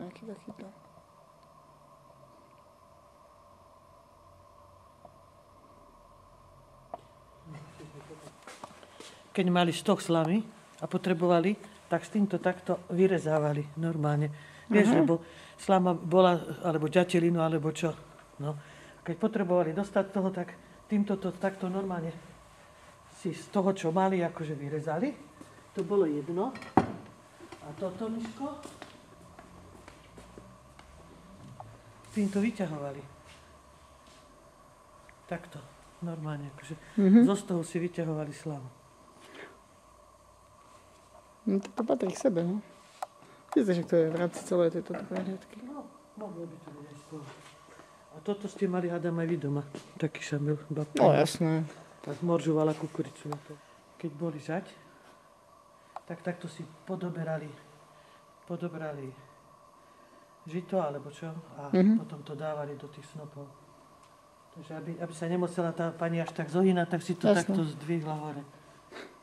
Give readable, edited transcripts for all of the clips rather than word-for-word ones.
nejaký takýto. Keď mali stok slamy a potrebovali, tak s týmto takto vyrezávali normálne. Vieš, lebo slama bola, alebo ďatelinu, alebo čo. No. Keď potrebovali dostať toho, tak týmto to takto normálne si z toho, čo mali, akože vyrezali. To bolo jedno. A toto, Miško, týmto vyťahovali. Takto, normálne, akože zo stohu si vyťahovali slamu. No to patrí k sebe, no. Viete, že to je v rámci celé tejto prehliadky. No, mohlo by to byť aj spolu. A toto ste mali, hádam, aj vy doma. Taký šamil, babka. No jasné. Tak moržovala kukuricu na to. Keď boli žať, tak takto si podoberali žito, alebo čo, a potom to dávali do tých snopov. Takže aby sa nemusela tá pani až tak zohynať, tak si to takto zdvihla hore.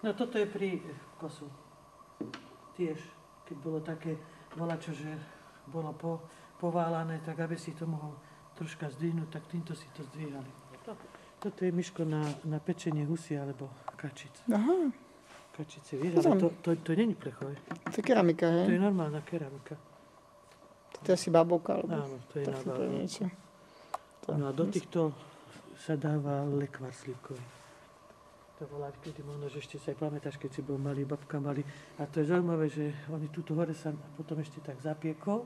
No toto je pri kosu. Tiež, keď bolo také volačo, že bolo poválané, tak aby si to mohol troška zdvihnúť, tak týmto si to zdvíhali. Toto je, Miško, na pečenie husy alebo kačic. Aha. Kačice, vieš, ale to není plechové. To je keramika, hej? To je normálna keramika. To je asi bábovka, alebo... Áno, to je to niečo. No a do týchto sa dáva lekvar slivkový. To bola, kedy možno, že ešte sa aj pamätáš, keď si bol malý, babka malý. A to je zaujímavé, že oni tuto hore sa potom ešte tak zapiekol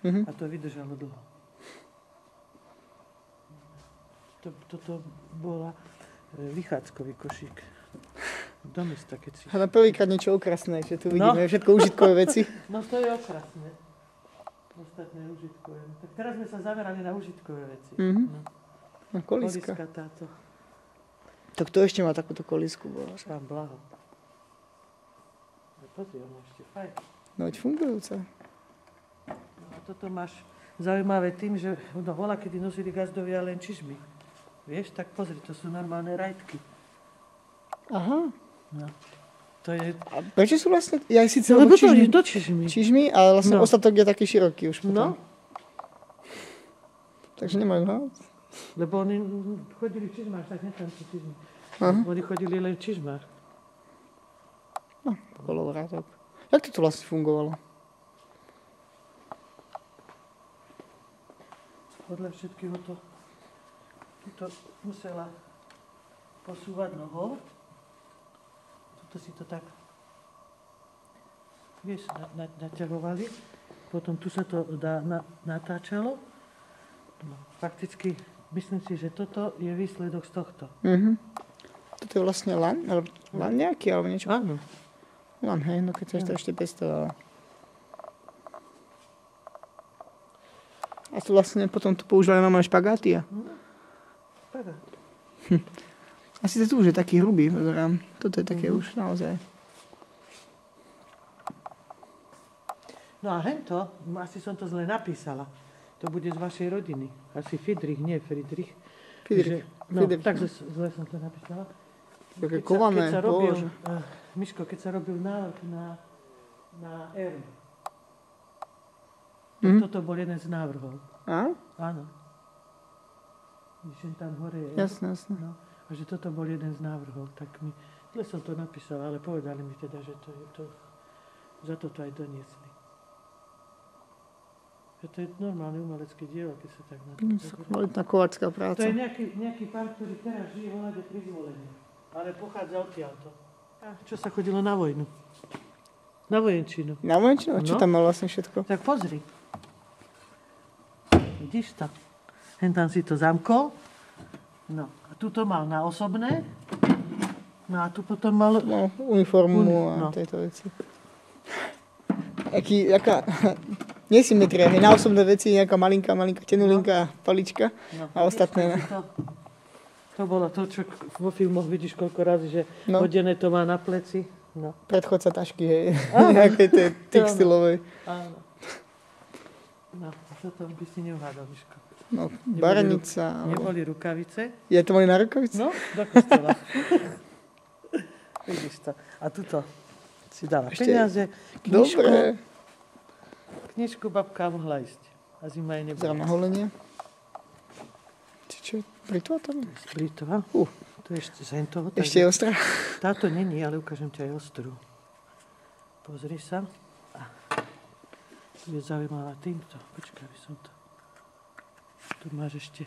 a to vydržalo dlho. Toto bola vychádzkový košík. Do mesta, keď si... A na prvýkrát niečo okrasné, že tu vidíme všetko užitkové veci. No to je okrasné. Ostatné užitkové. Tak teraz sme sa zamerali na užitkové veci. No. A kolíska. Kolíska táto. Tak to ešte má takúto kolísku. Pán Blaho. Pozri, ona ešte fajn. No veď fungujúca. No a toto máš zaujímavé tým, že volá, kedy nosili gazdovia len čižmy. Vieš, tak pozri, to sú normálne rajtky. Aha. No. To je... A prečo sú vlastne... Ja si No lebo to je do čižmy. Čižmy, ale vlastne ostatok je taký široký už potom. No. Takže nemajú hľad. Lebo oni chodili v čižmách, tak netanci čižmy. Oni chodili len v čižmách. No, kolovrátok. Jak to vlastne fungovalo? Podľa všetkého to musela posúvať nohou. Tuto si to tak, vieš, naťahovali. Potom tu sa to natáčalo. No, fakticky, myslím si, že toto je výsledok z tohto. Toto je vlastne lan nejaký, alebo niečo? Áno. Lan, hej, no keď sa to ešte pestovala. A tu vlastne potom to používali normálne špagáty. Špagát. Asi to tu už je taký hrubý, pozerám. Toto je také už naozaj. No a hento, asi som to zle napísala. To bude z vašej rodiny. Asi Friedrich, nie Friedrich. Friedrich. No, tak zle som to napísala. Také kované, bože. Miško, keď sa robil návrh na R, toto bol jeden z návrhov. A? Áno. Že tam hore je. Jasné. No, a že toto bol jeden z návrhov. Tak zle som to napísala, ale povedali mi teda, že za toto aj doniesli. Že to je normálne umelecké dielo, keď sa tak napísala. Kvalitná kováčská práca. To je nejaký pán, ktorý teraz žije voľade pri zvolení. Ale pochádza odtiaľto. Čo sa chodilo na vojnu? Na vojenčinu. Na vojenčinu? A čo tam mal vlastne všetko? Tak pozri. Vidíš to? Hen tam si to zamkol. No. A tu to mal na osobné. No a tu potom mal... No, uniformu a tejto veci. Jaká nesymetria. Na osobné veci nejaká malinká tenulinká palička a ostatné. To bolo to, čo vo filmoch vidíš koľko razy, že hodené to má na pleci. No. Predchodca tašky, hej. Nejakej tej textilovej. Áno. No, toto by si neuhádal, Miško. No, barenica. Neboli rukavice. Je to mali na rukavice? No, do kostola. Vidíš to. A tuto si dala peniaze, knižku. Dobre. Pitničku babka mohla ísť. A zima jej nebola. Zrám na holenie. Čo? Britva tam? Britva. To je ešte z toho. Ešte je ostrá. Táto není, ale ukážem ti aj ostrú. Pozri sa. Tu je zaujímavá týmto. Počkaj, aby som to... Tu máš ešte...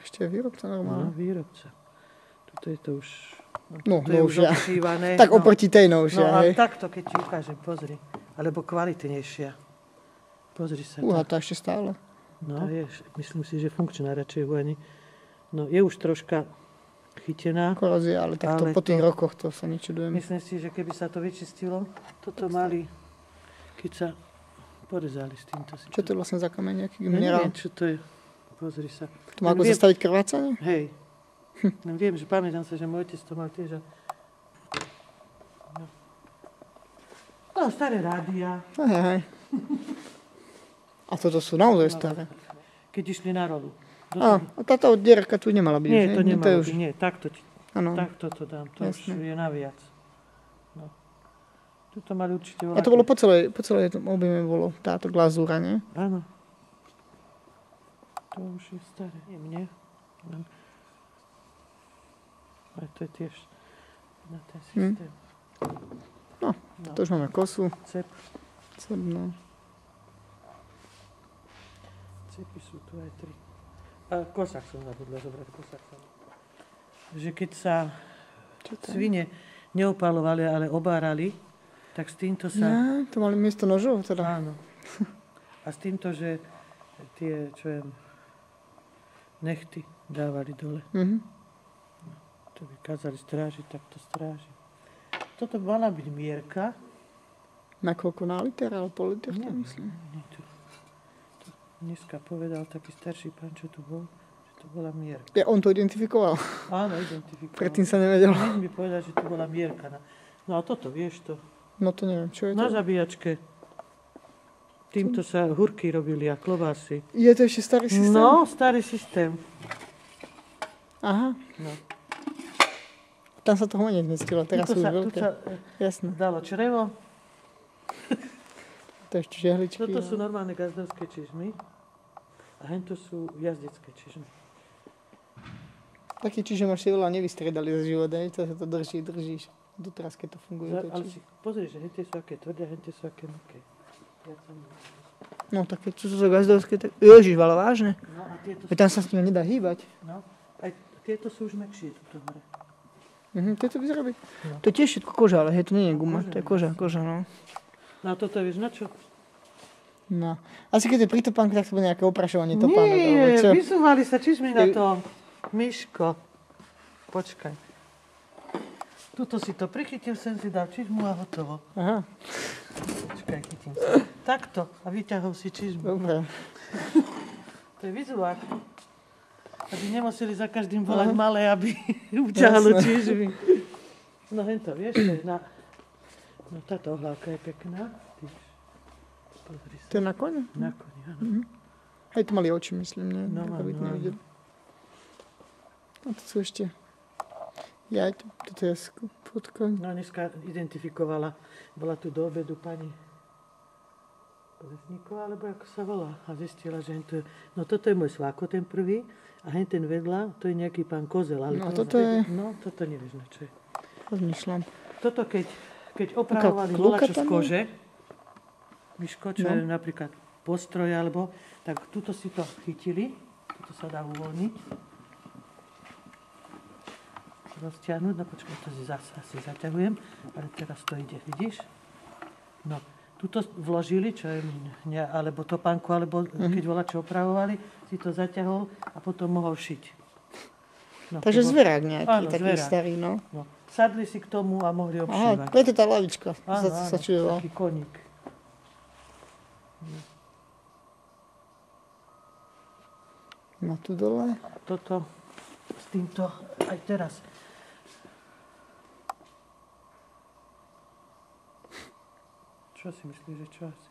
Ešte je výrobca normálne. No, výrobca. Tuto je to už... No, to je už novšia. obšívané. Tak oproti tej novšia, No a hej. takto, keď ti ukážem, pozri. Alebo kvalitnejšia. Pozri sa. Tá ešte stále. No, je, myslím si, že funkčná radšej ani. No, je už troška chytená. Korózia, ale takto po tých rokoch to sa nečudujem. Myslím si, že keby sa to vyčistilo, toto mali, keď sa porezali s týmto. Čo to je vlastne za kameň, nejaký Ja minerál? neviem, čo to je. Pozri sa. To má ako zastaviť krvácanie? Hej. Viem, že pamätám sa, že môj otec to mal tiež. No, staré rádia. Hej. A toto sú naozaj staré. Keď išli na rolu. A táto dierka tu nemala byť. Nie, to je nemalo už... byť. Nie, takto to dám. To Jasne. už je naviac. No. Tuto mali určite A to bolo po celej tom objeme bolo táto glazúra, nie? Áno. To už je staré. Nie mne. Ale to je tiež na ten systém. No, to už máme kosu. Cep. No. Cepy sú tu aj 3. A kosak som zabudla zobrať. Že keď sa svine neopalovali, ale obárali, tak s týmto sa... Ja, to mali miesto nožov teda. Áno. A s týmto, že tie, čo je, nechty dávali dole. To by kázali strážiť, tak to stráži. Toto by mala byť mierka. Na koľko? Na liter, ale pol liter, to Nie, myslím. to dneska povedal taký starší pán, čo tu bol, že to bola mierka. Ja, on to identifikoval. Áno, identifikoval. Predtým sa nevedelo. Hneď mi povedal, že to bola mierka. No a toto, vieš to. No to neviem, čo je Na to? zabíjačke. Týmto sa hurky robili a klobásy. Je to ešte starý systém? No, starý systém. Aha. No. Tam sa toho menej zmestilo, teraz sú už Tu veľké. sa Jasné. dalo črevo. To ešte žehličky. Toto sú normálne gazdovské čižmy. A hento sú jazdecké čižmy. Taký, čiže máš si veľa nevystriedali z života, to sa to držíš. Doteraz, keď to funguje. Ale si pozri, že hente sú aké tvrdé, hente sú aké meké. No tak keď sú to gazdovské, tak... Ježiš, ale vážne. No a tieto Veď tam sa s tým nedá hýbať. No, aj tieto sú už mäkšie tuto hore. Tieto vyzerá byť. No. To je tiež všetko koža, ale hej, to nie je guma, to je koža, no. No a toto vieš na čo? No. Asi keď je pri topánku, tak to bude nejaké oprašovanie topánok. Nie, vysúvali sa čižmy na to. Myško, počkaj. Tuto si to prichytil, sem si dal čižmu a hotovo. Aha. Počkaj, chytím sa. Takto a vyťahol si čižmu. Dobre. To je vizuák. Aby nemuseli za každým volať malé, aby uťahalo čižmy. No hento, vieš, to je na... No táto ohlávka je pekná. Pozri sa. To je na kone? Na koni, áno. Hej, to mali oči, myslím, nie? No, Aby áno, nevideli. A to sú ešte... Ja, toto je fotka. No dneska identifikovala, bola tu do obedu pani Lesníková, alebo ako sa volá, a zistila, že hento, no toto je môj sváko, ten prvý, a ten vedľa, to je nejaký pán Kozel. Ale No toto je... No toto nevieš, na čo je. Rozmýšľam. Toto keď opravovali volačo z kože, Miško, čo je napríklad postroj, alebo, tak tuto si to chytili, tuto sa dá uvoľniť. Rozťahnuť, no počkaj, to si zase asi zaťahujem, ale teraz to ide, vidíš? No, tuto vložili, čo je, alebo topánku, alebo keď volačo opravovali, si to zaťahol a potom mohol šiť. No, Takže zverák nejaký, áno, taký zverák. starý, no. No, sadli si k tomu a mohli obšívať. Aha, to je tá lavička, Áno, sa čudoval. taký koník. No tu dole. Toto s týmto aj teraz. Čo si myslíš, že čo asi?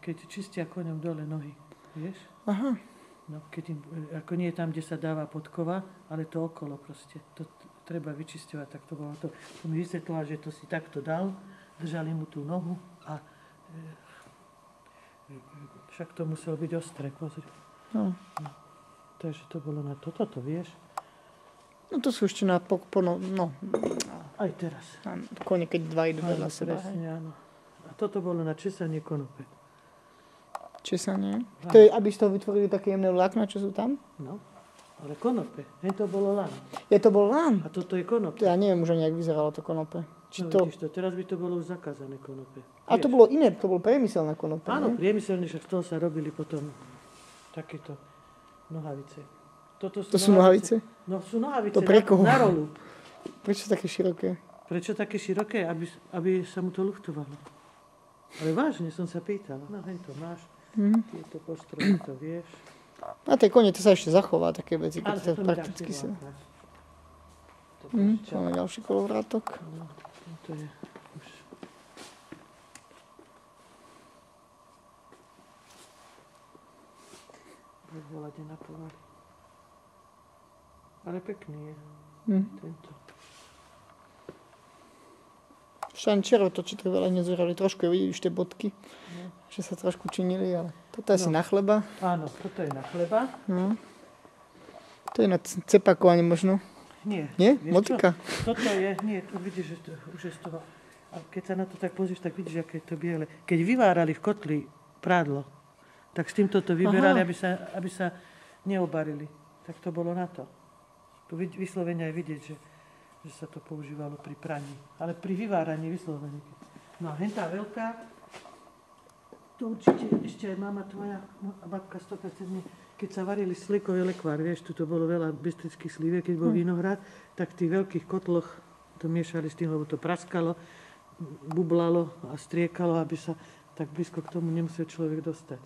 Keď čistia koňom dole nohy, vieš? Aha. No, keď im, ako nie je tam, kde sa dáva podkova, ale to okolo proste. To treba vyčisťovať, tak to bolo to. To mi vysvetľoval, že to si takto dal a držali mu tú nohu a však to muselo byť ostré, pozri. No. Takže to bolo na toto, vieš. No to sú ešte na Aj teraz. kone, keď dva idú vedľa seba. Presne, áno. A toto bolo na česanie konope. Česanie? To je, aby z toho vytvorili také jemné vlákna, čo sú tam? No, ale konope. To bolo lán. To bol lán? A toto je konope. Ja neviem už ani, jak vyzeralo to konope. Vidíš to, teraz by to bolo už zakázané konope. A to bolo iné, to bol priemyselná konope. Áno, priemyselné, však z toho sa robili potom takéto nohavice. To sú nohavice? No sú nohavice to pre koho? Na rolu. Prečo také široké? Prečo také široké? Aby sa mu to luchtovalo. Ale vážne som sa pýtala. No hej, to máš. Tieto postroje, to vieš. Na tej kone to sa ešte zachová, také veci, keď to prakticky sa... Máme ďalší kolovrátok. No, to je už... Veľade napovali. Ale pekný je. Tento. Všan červotoči to veľa nezerali. Trošku vidíš tie bodky, že sa trošku činili, ale toto je asi na chleba. Áno, toto je na chleba. No. To je na cepakovanie možno. Nie. Nie? Motika? Toto je, nie, tu vidíš, že to už je z toho. A keď sa na to tak pozrieš, tak vidíš, aké je to biele. Keď vyvárali v kotli prádlo, tak s týmto to vyberali, aby sa neobarili. Tak to bolo na to. Tu vyslovene aj vidieť, že sa to používalo pri praní. Ale pri vyváraní vyslovene. No a hentá veľká, to určite ešte aj mama tvoja a babka 100%, keď sa varili slikový lekvár, vieš, tu to bolo veľa bystrických sliviek, keď bol vinohrad, tak v tých veľkých kotloch to miešali s tým, lebo to praskalo, bublalo a striekalo, aby sa tak blízko k tomu nemusel človek dostať.